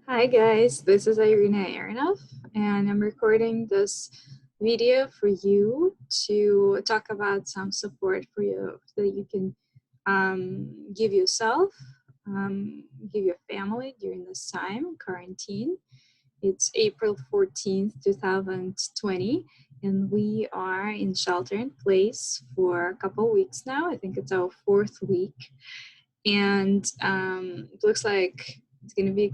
Hi guys, this is Iryna Aronov, and I'm recording this video for you to talk about some support for you that you can give yourself, give your family during this time, quarantine. It's April 14th, 2020, and we are in shelter in place for a couple weeks now. I think it's our fourth week, and it looks like it's going to be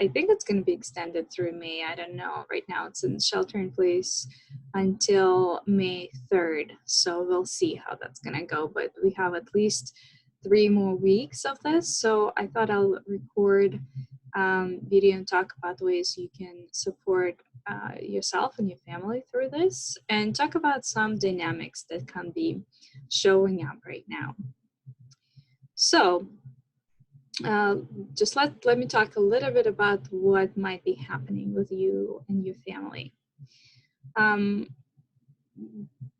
I think it's going to be extended through May. I don't know. Right now it's in shelter in place until May 3rd, so we'll see how that's going to go, but we have at least 3 more weeks of this, so I thought I'll record video and talk about ways you can support yourself and your family through this, and talk about some dynamics that can be showing up right now. So just let me talk a little bit about what might be happening with you and your family.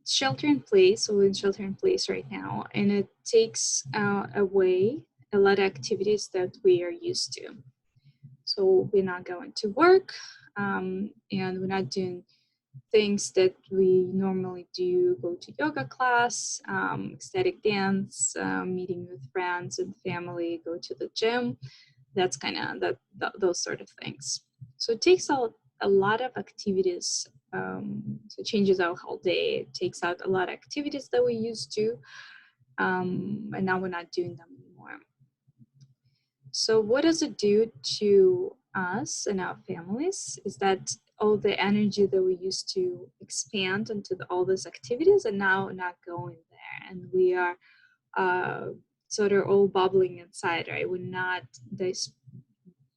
Shelter in place, so we're in shelter in place right now, and it takes away a lot of activities that we are used to. So we're not going to work, and we're not doing things that we normally do, go to yoga class, ecstatic dance, meeting with friends and family, go to the gym. That's kind of those sort of things. So it takes out a lot of activities. So it changes our whole day. It takes out a lot of activities that we used to, and now we're not doing them anymore. So what does it do to us and our families is that all the energy that we used to expand into all these activities are now not going there, and we are sort of all bubbling inside, right? We're not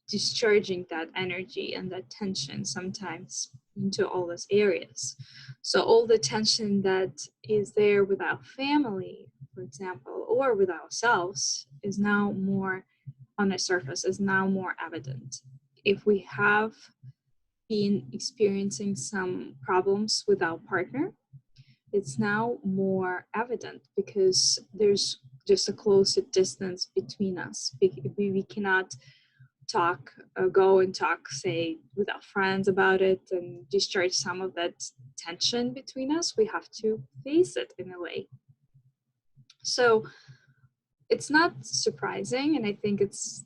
discharging that energy and that tension sometimes into all those areas. So all the tension that is there with our family, for example, or with ourselves is now more on the surface, is now more evident. If we have been experiencing some problems with our partner, it's now more evident because there's just a closer distance between us. We cannot go and talk, say, with our friends about it and discharge some of that tension between us. We have to face it in a way. So it's not surprising, and I think it's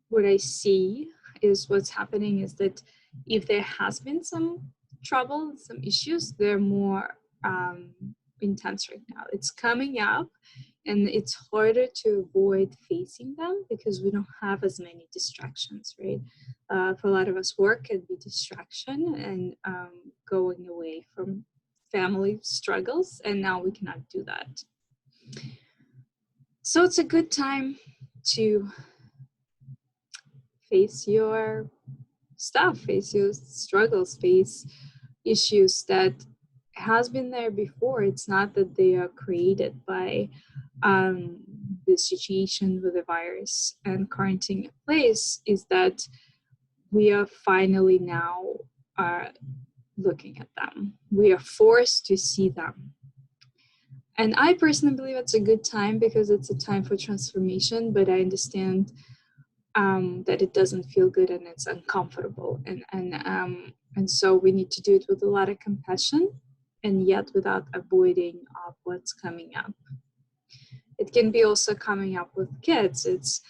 what I see is what's happening is that if there has been some trouble, some issues, they're more intense right now. It's coming up, and it's harder to avoid facing them because we don't have as many distractions, right? For a lot of us, work can be distraction and going away from family struggles, and now we cannot do that. So it's a good time to face your stuff, face your struggles, face issues that has been there before. It's not that they are created by the situation with the virus and quarantine in place, is that we are finally now looking at them. We are forced to see them. And I personally believe it's a good time because it's a time for transformation, but I understand that it doesn't feel good and it's uncomfortable. And so we need to do it with a lot of compassion, and yet without avoiding what's coming up. It can be also coming up with kids. It's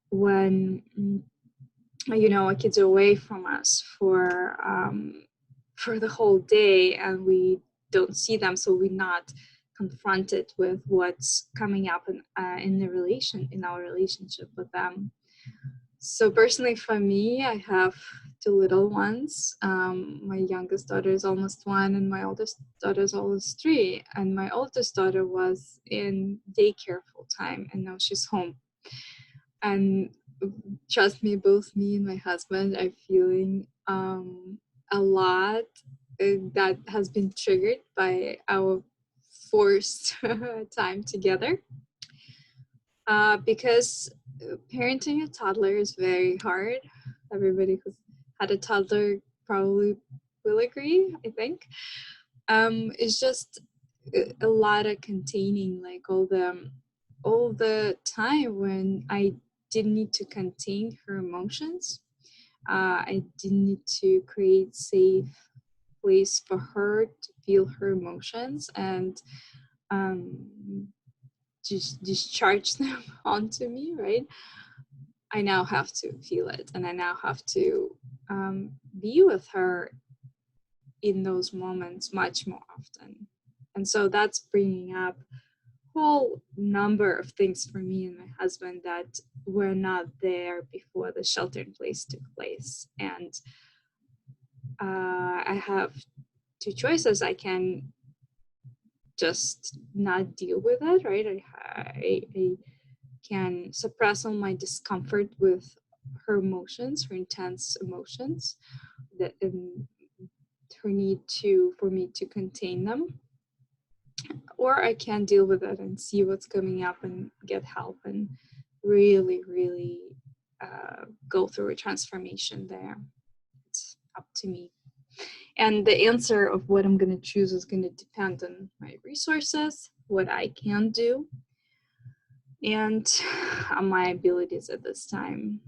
when, our kids are away from us for the whole day and we don't see them, so we're not confronted with what's coming up in our relationship with them. So personally for me, I have 2 little ones. My youngest daughter is almost 1 and my oldest daughter is almost 3. And my oldest daughter was in daycare full time and now she's home. And trust me, both me and my husband are feeling a lot that has been triggered by our forced time together. Because parenting a toddler is very hard. Everybody who's had a toddler probably will agree, I think. It's just a lot of containing, like all the time when I didn't need to contain her emotions. I did need to create safe place for her to feel her emotions and just discharge them onto me, right? I now have to feel it, and I now have to be with her in those moments much more often. And so that's bringing up a whole number of things for me and my husband that were not there before the shelter in place took place. And I have two choices. I can just not deal with it, right? I can suppress all my discomfort with her emotions, her intense emotions, that her need for me to contain them, or I can deal with it and see what's coming up and get help and really, really go through a transformation there. It's up to me. And the answer of what I'm going to choose is going to depend on my resources, what I can do, and on my abilities at this time.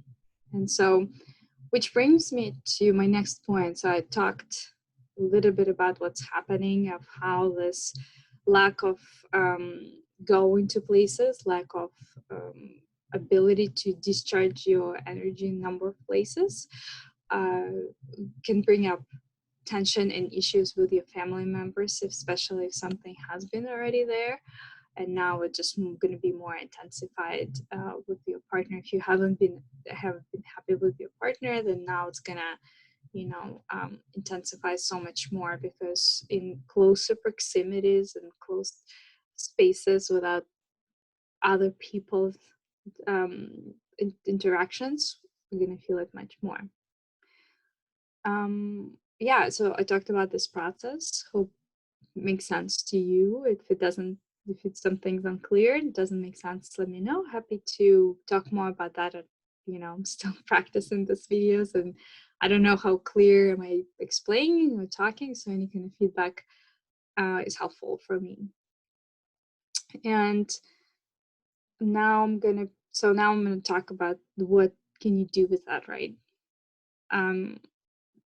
And so, which brings me to my next point. So I talked a little bit about what's happening, of how this lack of going to places, lack of ability to discharge your energy in a number of places can bring up tension and issues with your family members, especially if something has been already there. And now it's just going to be more intensified with your partner. If you haven't been happy with your partner, then now it's gonna, intensify so much more, because in closer proximities and close spaces without other people's interactions, you're gonna feel it much more. Yeah, so I talked about this process. Hope it makes sense to you. If it doesn't, if it's something's unclear, it doesn't make sense, let me know. Happy to talk more about that. I'm still practicing these videos, and I don't know how clear am I explaining or talking, so any kind of feedback is helpful for me. And now I'm gonna talk about what can you do with that, right?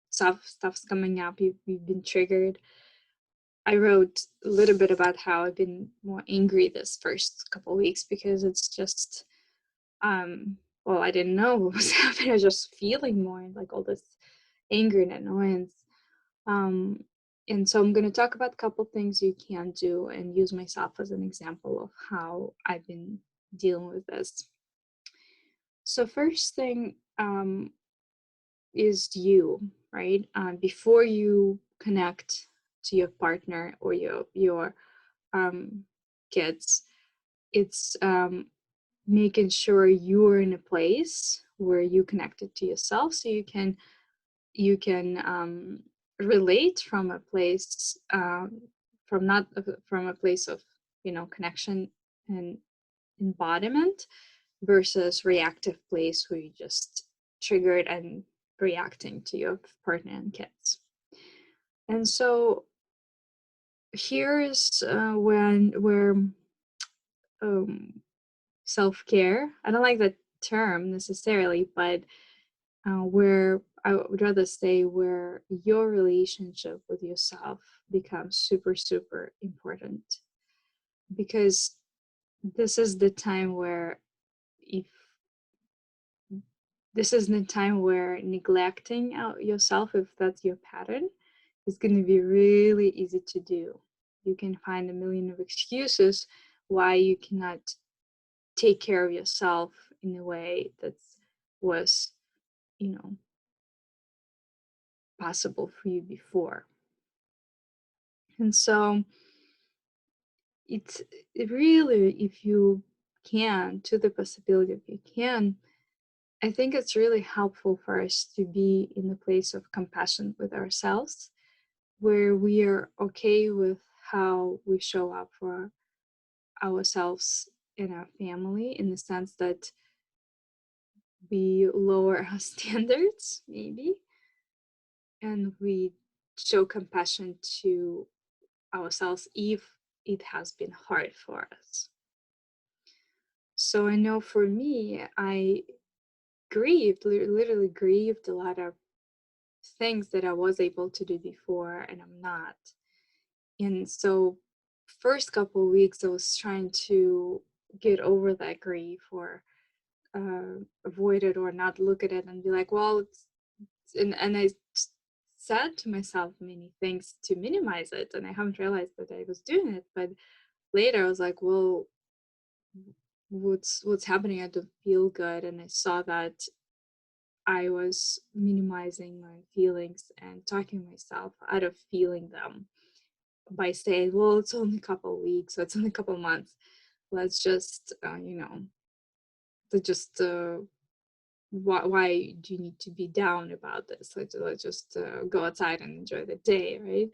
Stuff's coming up. You've been triggered. I wrote a little bit about how I've been more angry this first couple of weeks, because it's just, I didn't know what was happening. I was just feeling more like all this anger and annoyance. And so I'm going to talk about a couple things you can do and use myself as an example of how I've been dealing with this. So first thing is you, right? Before you connect to your partner or your kids, it's making sure you're in a place where you connected to yourself, so you can relate from a place from not from a place of connection and embodiment, versus reactive place where you just triggered and reacting to your partner and kids. And so here's where self-care, I don't like that term necessarily, but where I would rather say where your relationship with yourself becomes super, super important. Because this is the time where if this is the time where neglecting out yourself, if that's your pattern, is going to be really easy to do. You can find a million of excuses why you cannot take care of yourself in a way that was, possible for you before. And so it really, if you can, to the possibility if you can, I think it's really helpful for us to be in a place of compassion with ourselves, where we are okay with how we show up for ourselves and our family, in the sense that we lower our standards, maybe, and we show compassion to ourselves if it has been hard for us. So I know for me, I literally grieved a lot of things that I was able to do before and I'm not. And so first couple of weeks I was trying to get over that grief or avoid it or not look at it and be like, well, and I said to myself many things to minimize it, and I haven't realized that I was doing it. But later I was like, well, what's happening? I don't feel good, and I saw that I was minimizing my feelings and talking myself out of feeling them by saying, well, it's only a couple of weeks, so it's only a couple of months. Let's just, just why do you need to be down about this? Let's just go outside and enjoy the day, right?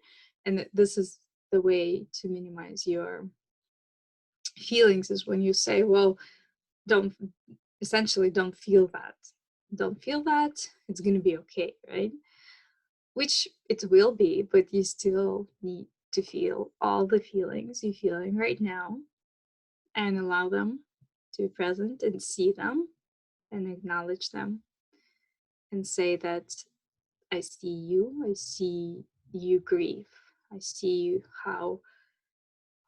And this is the way to minimize your feelings, is when you say, well, don't feel that. Don't feel that. It's going to be okay, right? Which it will be, but you still need to feel all the feelings you're feeling right now and allow them to be present and see them and acknowledge them and say that I see you grieve. I see how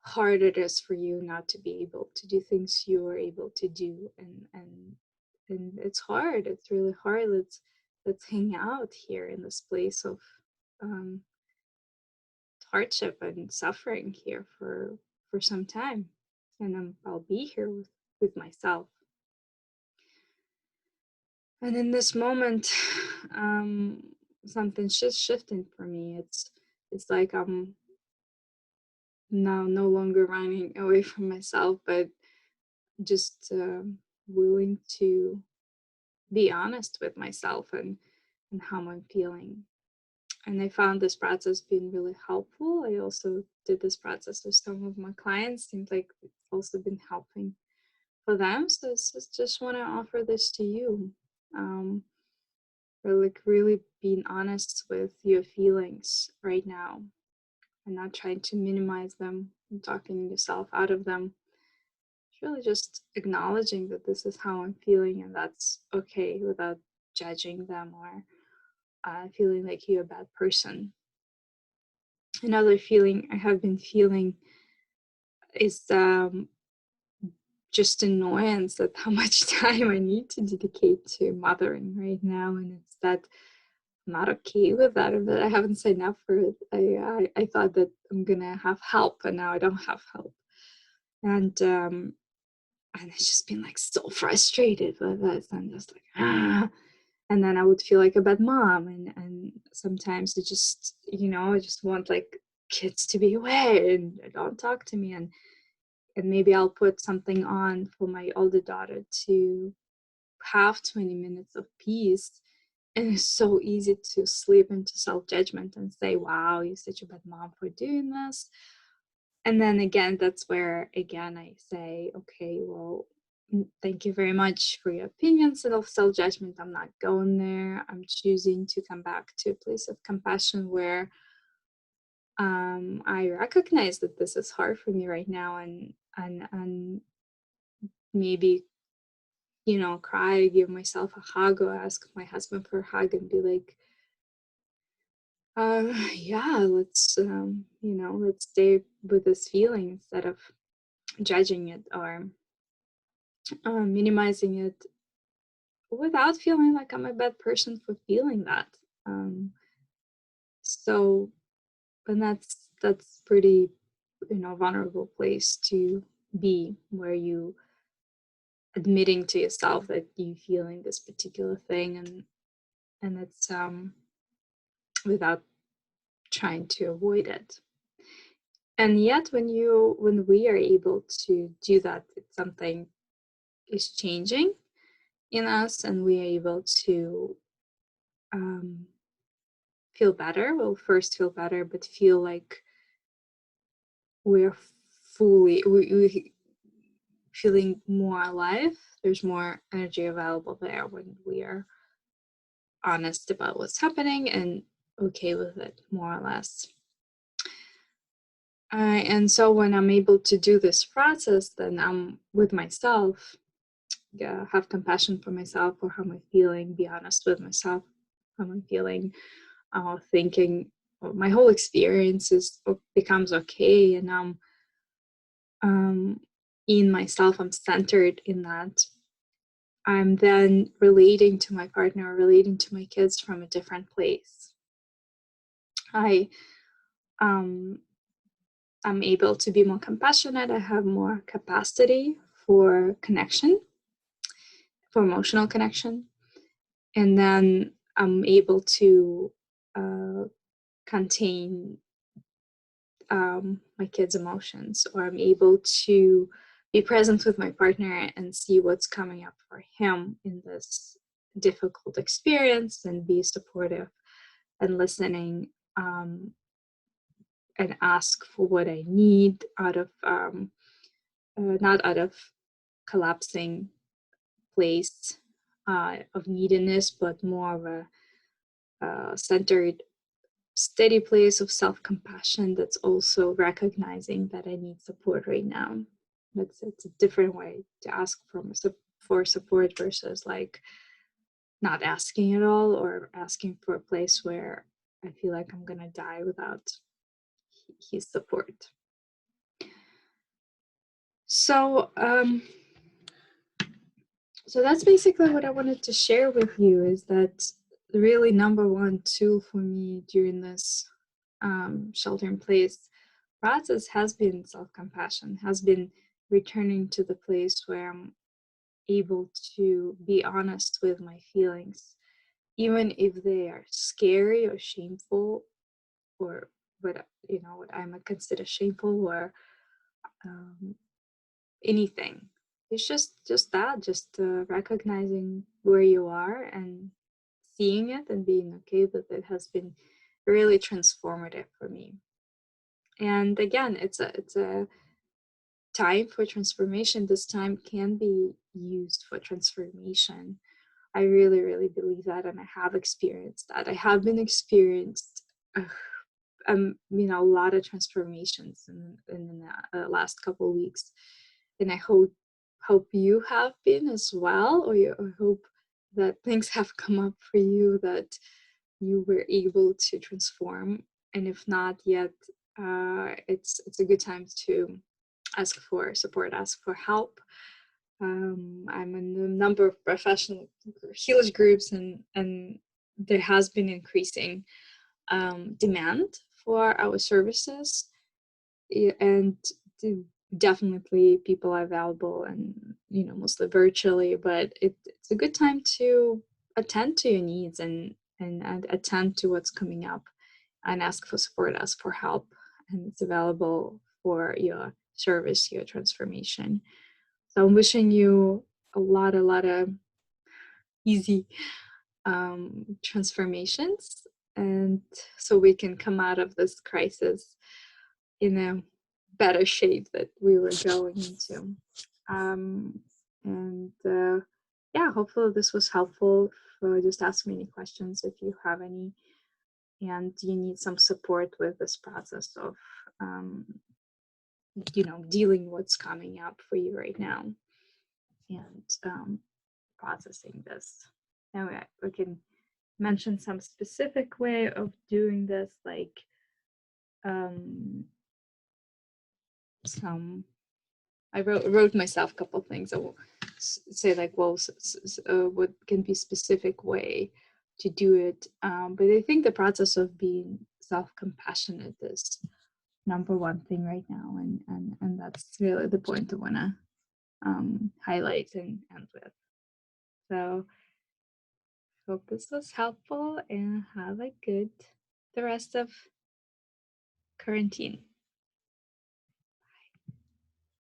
hard it is for you not to be able to do things you were able to do, and it's hard. It's really hard. Let's hang out here in this place of um, hardship and suffering here for some time, and I'll be here with myself. And in this moment, something's just shifting for me. It's like I'm now no longer running away from myself, but just willing to be honest with myself and how I'm feeling. And I found this process being really helpful. I also did this process with some of my clients. Seems like it's also been helping for them. So just want to offer this to you. Really being honest with your feelings right now and not trying to minimize them and talking yourself out of them. It's really just acknowledging that this is how I'm feeling and that's okay, without judging them or feeling like you're a bad person. Another feeling I have been feeling is just annoyance at how much time I need to dedicate to mothering right now, and it's that I'm not okay with that, or that I haven't signed up for it. I thought that I'm gonna have help, and now I don't have help, and it's just been like so frustrated with this. I'm just like and then I would feel like a bad mom, and sometimes I just I just want like kids to be away and don't talk to me, and maybe I'll put something on for my older daughter to have 20 minutes of peace. And it's so easy to slip into self-judgment and say, wow, you're such a bad mom for doing this. And then again, that's where, again, I say, okay, well, thank you very much for your opinions of self-judgment. I'm not going there. I'm choosing to come back to a place of compassion where I recognize that this is hard for me right now, and maybe cry, give myself a hug, or ask my husband for a hug and be like, yeah, let's stay with this feeling instead of judging it or minimizing it, without feeling like I'm a bad person for feeling that. Um, so, and that's pretty, vulnerable place to be, where you admitting to yourself that you feeling this particular thing, and it's without trying to avoid it. And yet when we are able to do that, it's something is changing in us, and we are able to feel better. Well, first feel better, but feel like we're we feeling more alive. There's more energy available there when we are honest about what's happening and okay with it, more or less. And so when I'm able to do this process, then I'm with myself, have compassion for myself, or how I'm feeling, be honest with myself, how I'm feeling, thinking my whole experience becomes okay, and in myself, I'm centered in that. I'm then relating to my partner, relating to my kids from a different place. I I'm able to be more compassionate. I have more capacity for connection, for emotional connection. And then I'm able to contain my kids' emotions, or I'm able to be present with my partner and see what's coming up for him in this difficult experience, and be supportive and listening, and ask for what I need out of not out of collapsing place of neediness, but more of a centered, steady place of self-compassion that's also recognizing that I need support right now. It's a different way to ask for support versus like not asking at all, or asking for a place where I feel like I'm gonna die without his support. So so that's basically what I wanted to share with you, is that the really number one tool for me during this shelter in place process has been self-compassion, has been returning to the place where I'm able to be honest with my feelings, even if they are scary or shameful, or what what I might consider shameful, or um, anything. It's just that, just recognizing where you are and seeing it and being okay with it has been really transformative for me. And again, it's a time for transformation. This time can be used for transformation. I really, really believe that, and I have experienced that. I have been experienced, a lot of transformations in the last couple of weeks, and I hope you have been as well, or I hope that things have come up for you that you were able to transform. And if not yet, it's a good time to ask for support, ask for help. I'm in a number of professional healers groups, and there has been increasing demand for our services, and definitely people are available, and mostly virtually, but it's a good time to attend to your needs, and attend to what's coming up, and ask for support, ask for help, and it's available for your service, your transformation. So I'm wishing you a lot of easy transformations, and so we can come out of this crisis in a better shape that we were going into. And yeah, hopefully this was helpful. Just ask me any questions if you have any, and you need some support with this process of dealing what's coming up for you right now, and processing this. Now we can mention some specific way of doing this, like some I wrote myself a couple of things. I will say like, well, what can be specific way to do it. But I think the process of being self-compassionate is number one thing right now, and that's really the point I want to highlight and end with. So hope this was helpful, and have a good the rest of quarantine.